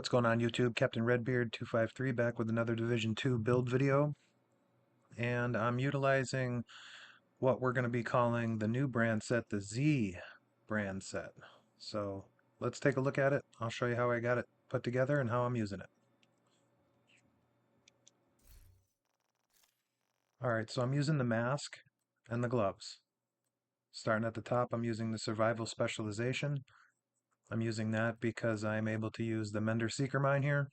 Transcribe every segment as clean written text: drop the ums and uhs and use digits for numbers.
What's going on YouTube? Captain Redbeard 253 back with another Division 2 build video, and I'm utilizing what we're going to be calling the new brand set, the Z brand set. So let's take a look at it. I'll show you how I got it put together and how I'm using it. Alright, so I'm using the mask and the gloves. Starting at the top, I'm using the survival specialization. I'm using that because I'm able to use the Mender Seeker mine here.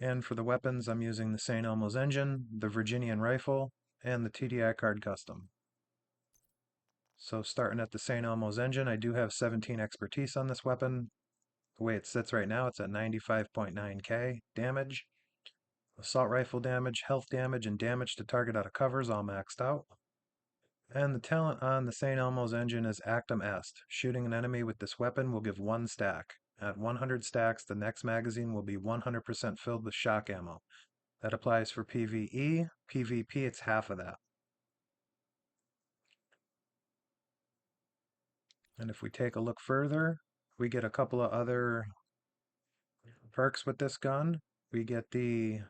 And for the weapons, I'm using the St. Elmo's engine, the Virginian rifle, and the TDI card custom. So starting at the St. Elmo's engine, I do have 17 expertise on this weapon. The way it sits right now, it's at 95.9k damage. Assault rifle damage, health damage, and damage to target out of cover is all maxed out. And the talent on the St. Elmo's engine is Actum Est. Shooting an enemy with this weapon will give 1 stack. At 100 stacks, the next magazine will be 100% filled with shock ammo. That applies for PvE. PvP, it's half of that. And if we take a look further, we get a couple of other perks with this gun. We get the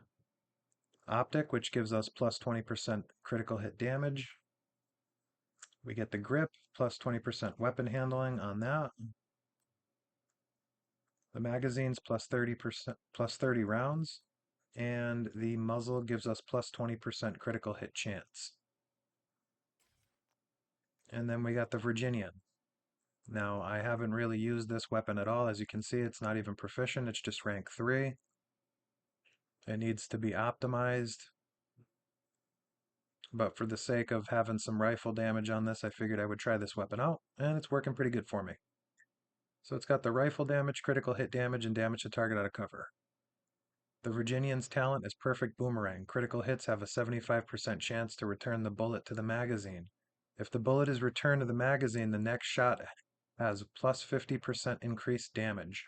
optic, which gives us plus 20% critical hit damage. We get the grip, plus 20% weapon handling on that. The magazines plus 30%, plus 30 rounds. And the muzzle gives us plus 20% critical hit chance. And then we got the Virginian. Now, I haven't really used this weapon at all. As you can see, it's not even proficient. It's just rank 3. It needs to be optimized. But for the sake of having some rifle damage on this, I figured I would try this weapon out, and it's working pretty good for me. So it's got the rifle damage, critical hit damage, and damage to target out of cover. The Virginian's talent is Perfect Boomerang. Critical hits have a 75% chance to return the bullet to the magazine. If the bullet is returned to the magazine, the next shot has plus 50% increased damage.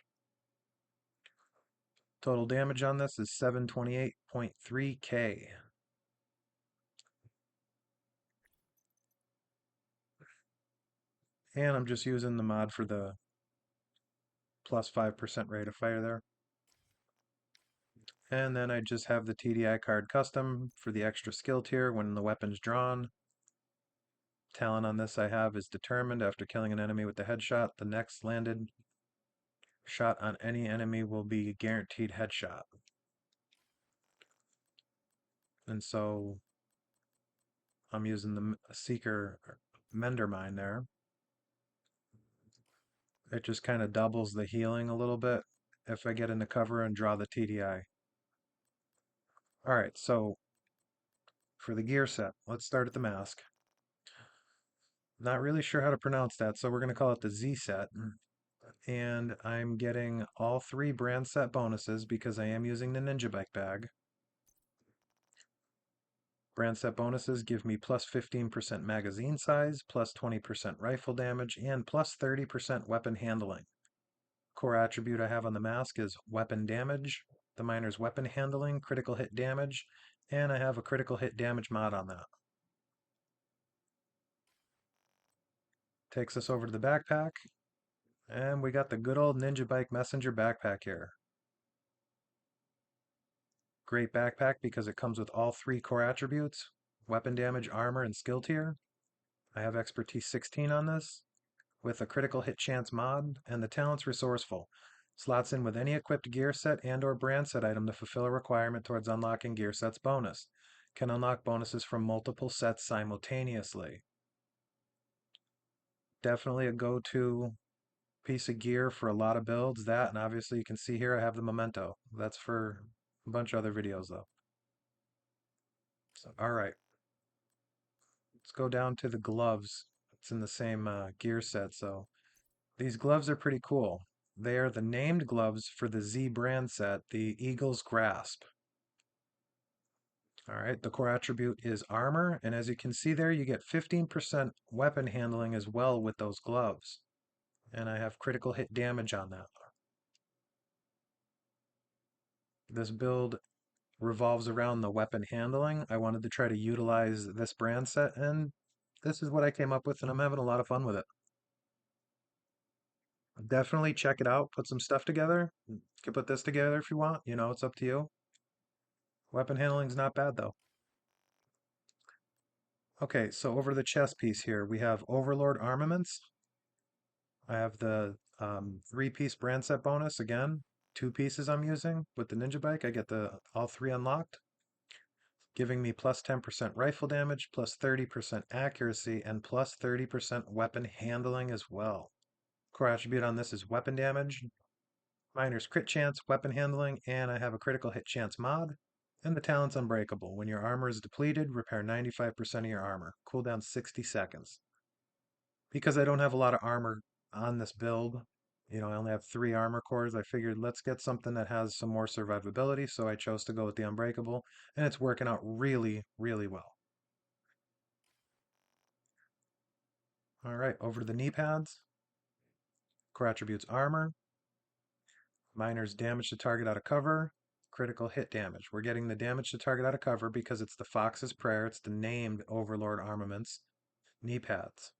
Total damage on this is 728.3k. And I'm just using the mod for the plus 5% rate of fire there. And then I just have the TDI card custom for the extra skill tier when the weapon's drawn. Talent on this I have is Determined. After killing an enemy with the headshot, the next landed shot on any enemy will be guaranteed headshot. And so I'm using the Seeker Mender mine there. It just kind of doubles the healing a little bit if I get into cover and draw the TDI. Alright, so for the gear set, let's start at the mask. Not really sure how to pronounce that, so we're going to call it the Z set. And I'm getting all 3 brand set bonuses because I am using the Ninja Bike bag. Brand set bonuses give me plus 15% magazine size, plus 20% rifle damage, and plus 30% weapon handling. Core attribute I have on the mask is weapon damage, the miner's weapon handling, critical hit damage, and I have a critical hit damage mod on that. Takes us over to the backpack, and we got the good old Ninja Bike Messenger backpack here. Great backpack because it comes with all 3 core attributes, weapon damage, armor, and skill tier. I have expertise 16 on this, with a critical hit chance mod, and the talent's resourceful. Slots in with any equipped gear set and or brand set item to fulfill a requirement towards unlocking gear set's bonus. Can unlock bonuses from multiple sets simultaneously. Definitely a go-to piece of gear for a lot of builds, that, and obviously you can see here I have the Memento. That's for a bunch of other videos though. So, alright. Let's go down to the gloves. It's in the same gear set, so these gloves are pretty cool. They are the named gloves for the Z brand set, the Eagle's Grasp. Alright, the core attribute is armor, and as you can see there, you get 15% weapon handling as well with those gloves. And I have critical hit damage on that. This build revolves around the weapon handling. I wanted to try to utilize this brand set, and this is what I came up with, and I'm having a lot of fun with it. Definitely check it out. Put some stuff together. You can put this together if you want. You know, it's up to you. Weapon handling's not bad though. Okay, so over the chest piece here, we have Overlord Armaments. I have the three-piece brand set bonus again. Two pieces I'm using with the Ninja Bike. I get the all three unlocked, giving me plus 10% rifle damage, plus 30% accuracy, and plus 30% weapon handling as well. Core attribute on this is weapon damage, miner's crit chance, weapon handling, and I have a critical hit chance mod. And the talent's unbreakable. When your armor is depleted, repair 95% of your armor. Cooldown 60 seconds. Because I don't have a lot of armor on this build, you know, I only have 3 armor cores, I figured let's get something that has some more survivability, so I chose to go with the Unbreakable, and it's working out really, really well. All right, over to the knee pads. Core attributes armor, miner's damage to target out of cover, critical hit damage. We're getting the damage to target out of cover because it's the Fox's Prayer, it's the named Overlord Armaments knee pads.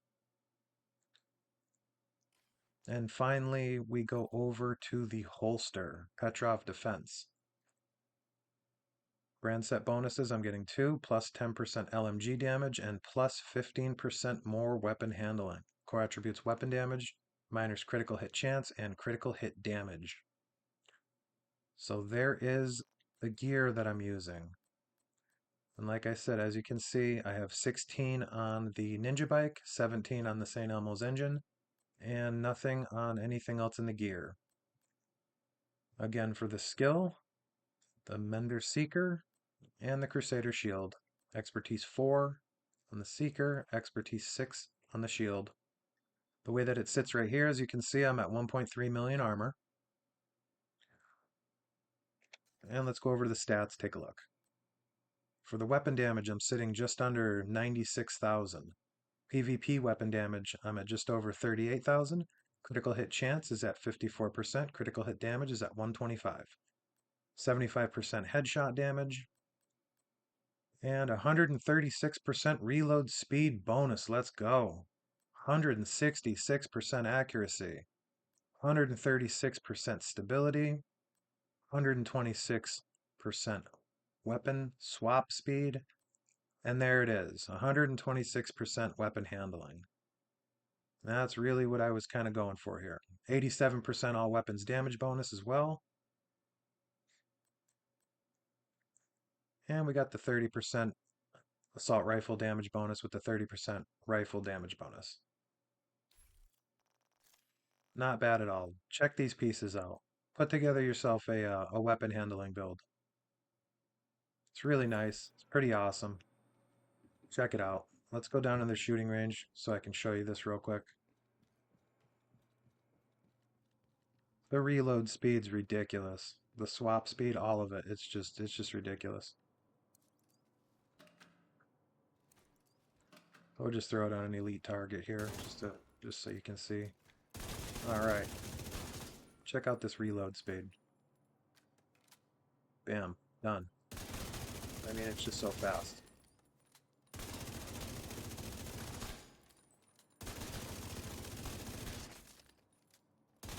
And finally, we go over to the holster, Petrov Defense. Brand set bonuses, I'm getting 2, plus 10% LMG damage, and plus 15% more weapon handling. Core attributes weapon damage, miner's critical hit chance, and critical hit damage. So there is the gear that I'm using. And like I said, as you can see, I have 16 on the Ninja Bike, 17 on the St. Elmo's engine, and nothing on anything else in the gear. Again, for the skill, the Mender Seeker, and the Crusader Shield. Expertise 4 on the Seeker, Expertise 6 on the Shield. The way that it sits right here, as you can see, I'm at 1.3 million armor. And let's go over to the stats, take a look. For the weapon damage, I'm sitting just under 96,000. PvP weapon damage, I'm at just over 38,000. Critical hit chance is at 54%. Critical hit damage is at 125. 75% headshot damage, and 136% reload speed bonus. Let's go. 166% accuracy. 136% stability. 126% weapon swap speed. And there it is. 126% weapon handling. That's really what I was kind of going for here. 87% all weapons damage bonus as well. And we got the 30% assault rifle damage bonus with the 30% rifle damage bonus. Not bad at all. Check these pieces out. Put together yourself a weapon handling build. It's really nice. It's pretty awesome. Check it out. Let's go down in the shooting range so I can show you this real quick. The reload speed's ridiculous. The swap speed, all of it. It's just ridiculous. We'll just throw it on an elite target here just so you can see. All right. Check out this reload speed. Bam, done. I mean, it's just so fast.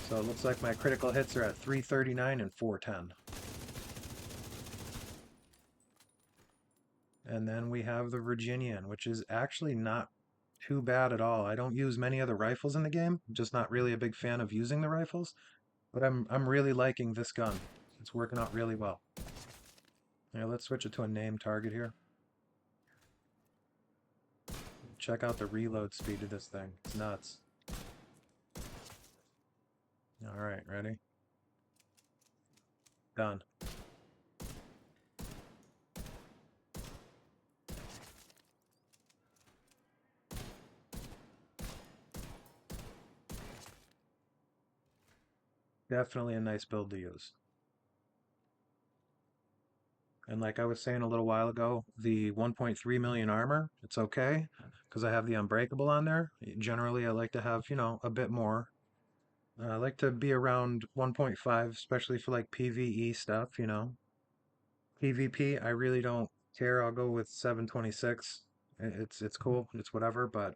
So it looks like my critical hits are at 339 and 410. And then we have the Virginian, which is actually not too bad at all. I don't use many other rifles in the game. I'm just not really a big fan of using the rifles. But I'm really liking this gun. It's working out really well. Yeah, let's switch it to a named target here. Check out the reload speed of this thing. It's nuts. Alright, ready? Done. Definitely a nice build to use. And like I was saying a little while ago, the 1.3 million armor, it's okay because I have the Unbreakable on there. Generally, I like to have, you know, a bit more. I like to be around 1.5, especially for like PvE stuff, you know. PvP, I really don't care. I'll go with 726. It's cool. It's whatever, but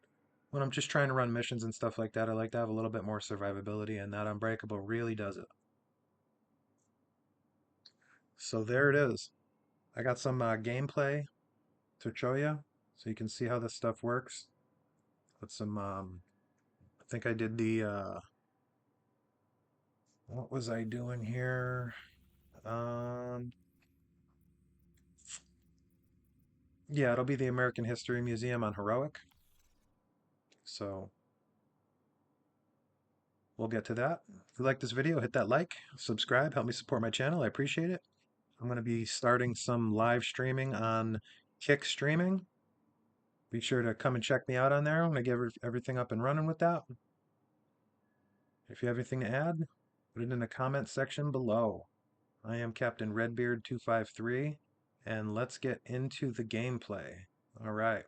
when I'm just trying to run missions and stuff like that, I like to have a little bit more survivability, and that Unbreakable really does it. So there it is. I got some gameplay to show you, so you can see how this stuff works. With some, I think I did the, what was I doing here? Um, yeah, it'll be the American History Museum on Heroic. So we'll get to that. If you like this video, hit that like, subscribe, help me support my channel. I appreciate it. I'm going to be starting some live streaming on Kick Streaming. Be sure to come and check me out on there. I'm going to get everything up and running with that. If you have anything to add, put it in the comment section below. I am Captain Redbeard 253, and let's get into the gameplay. All right.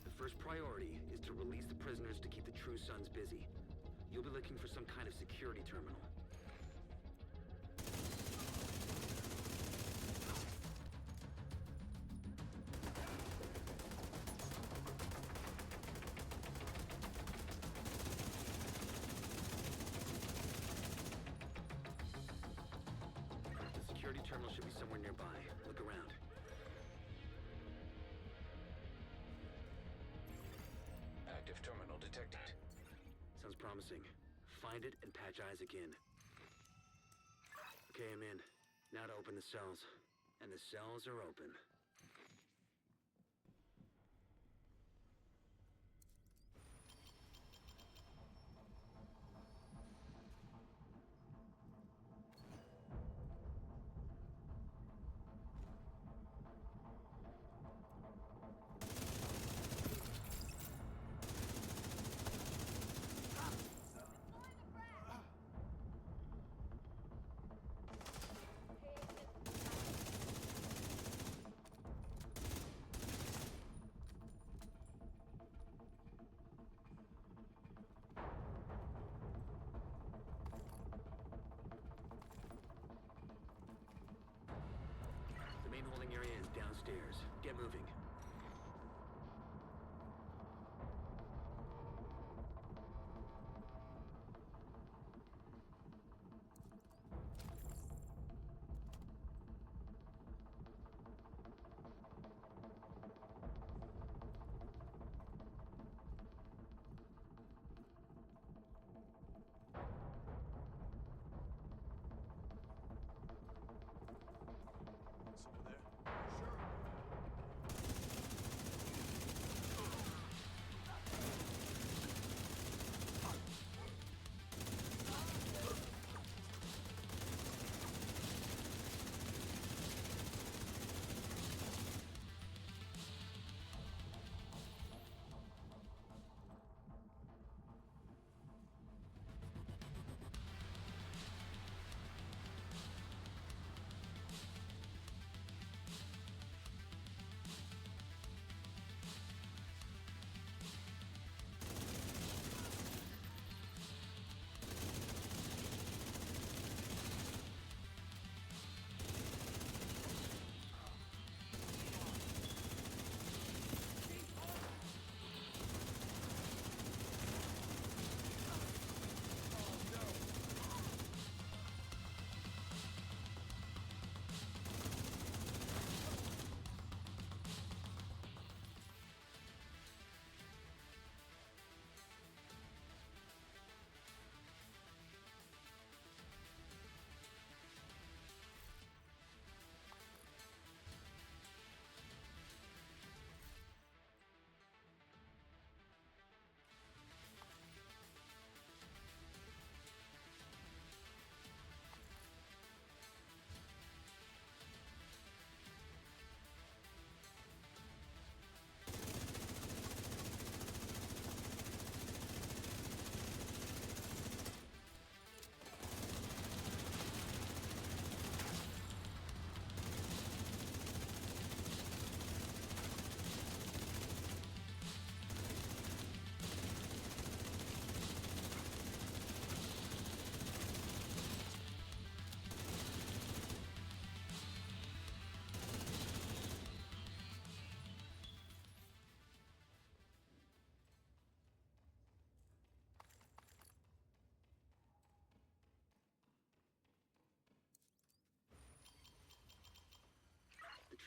The first priority is to release the prisoners to keep the True Sons busy. You'll be looking for some kind of security terminal. The security terminal should be somewhere nearby. Look around. Active terminal detected. Sounds promising. Find it and patch eyes again. Okay, I'm in. Now to open the cells. And the cells are open. The main holding area is downstairs. Get moving. It's over there. Sure.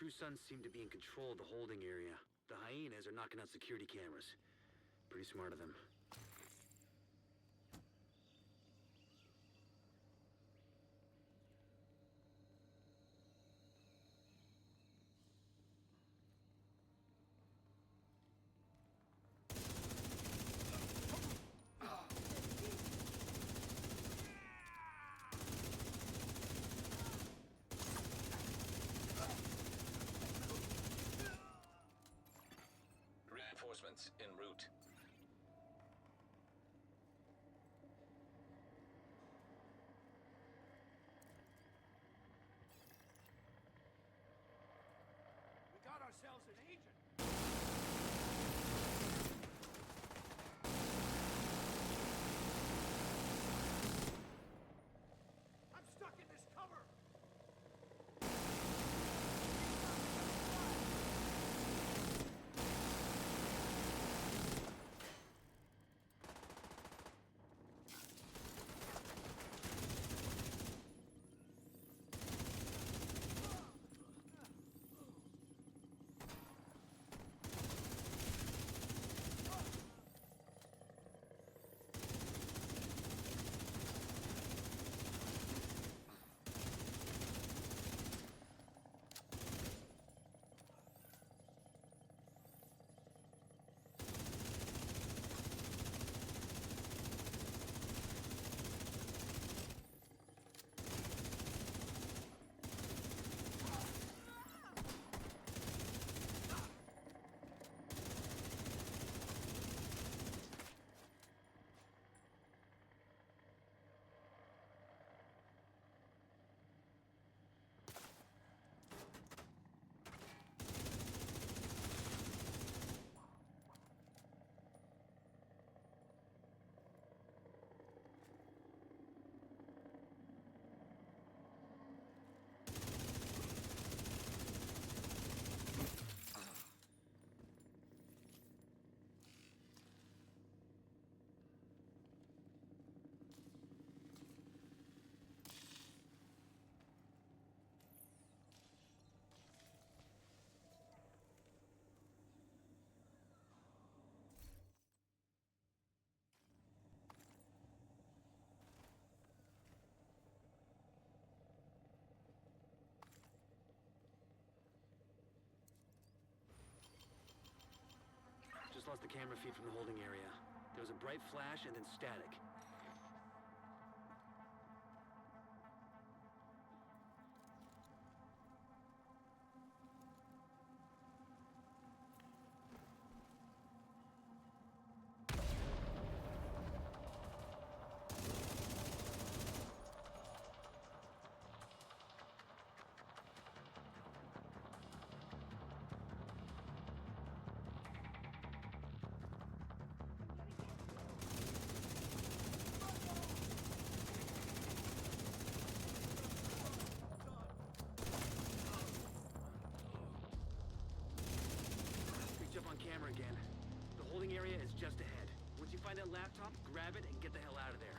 True Sons seem to be in control of the holding area. The hyenas are knocking out security cameras. Pretty smart of them. Reinforcements en route. We got ourselves an agent. I'm stuck in this cover. Just lost the camera feed from the holding area. There was a bright flash and then static. Picked up on camera again. The holding area is just ahead. Once you find that laptop, grab it and get the hell out of there.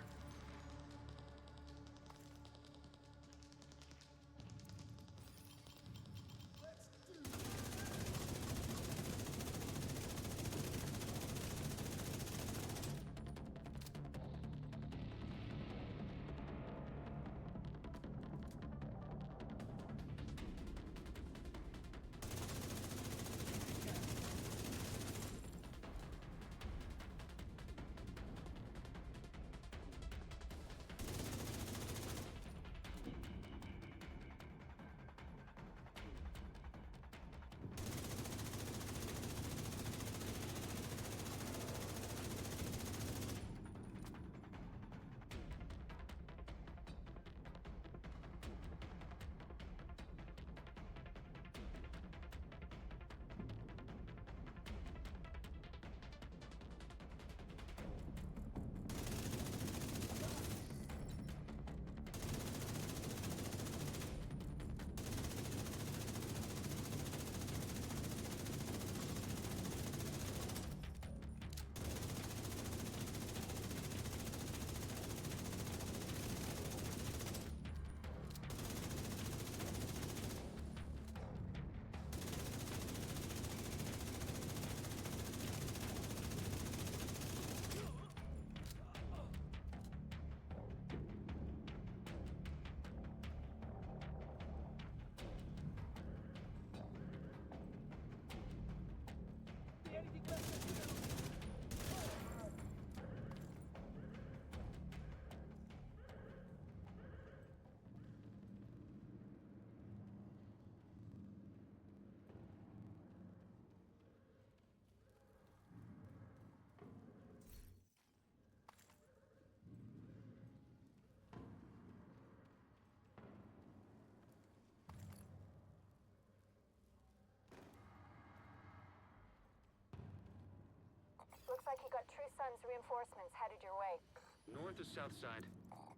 like you got True Sons reinforcements headed your way. North or south side?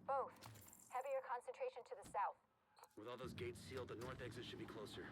Both. Heavier concentration to the south. With all those gates sealed, the north exit should be closer.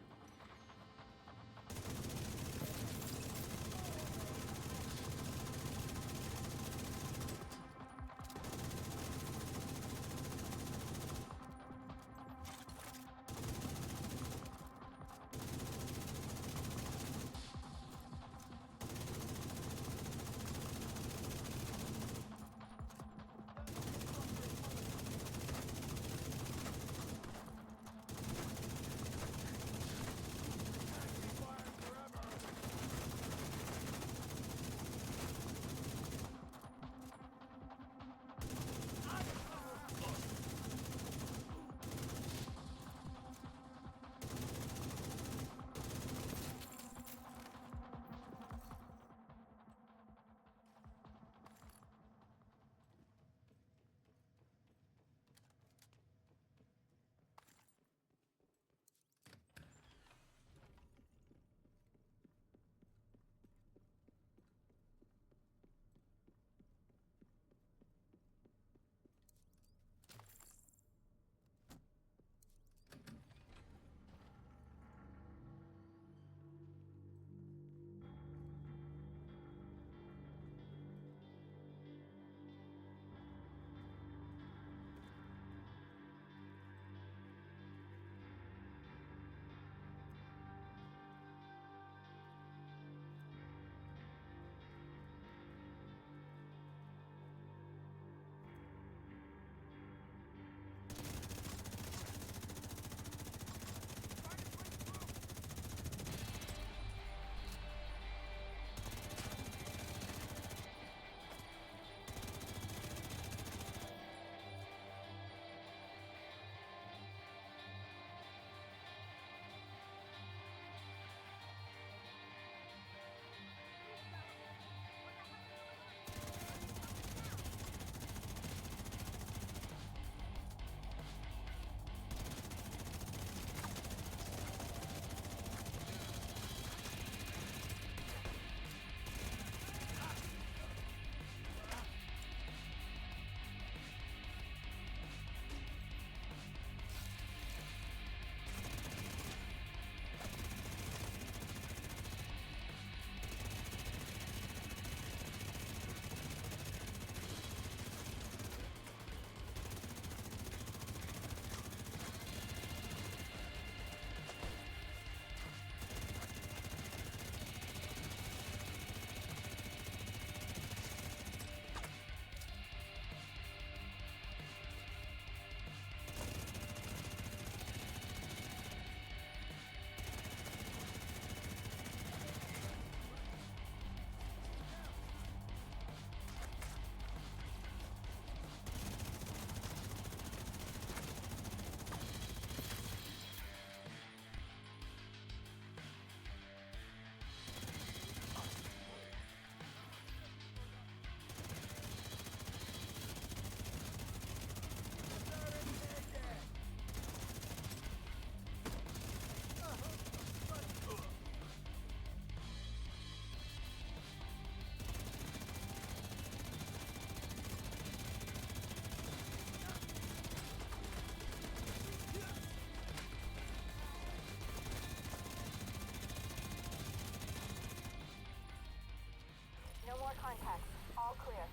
No more contacts. All clear.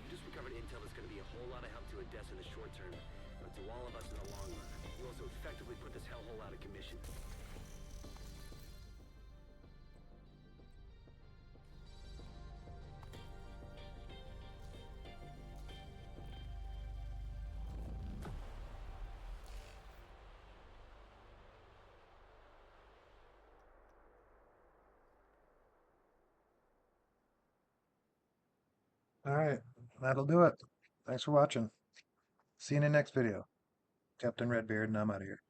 You just recovered intel that's going to be a whole lot of help to Odessa in the short term, but to all of us in the long run. You also effectively put this hellhole out of commission. All right, that'll do it. Thanks for watching. See you in the next video. Captain Redbeard, and I'm out of here.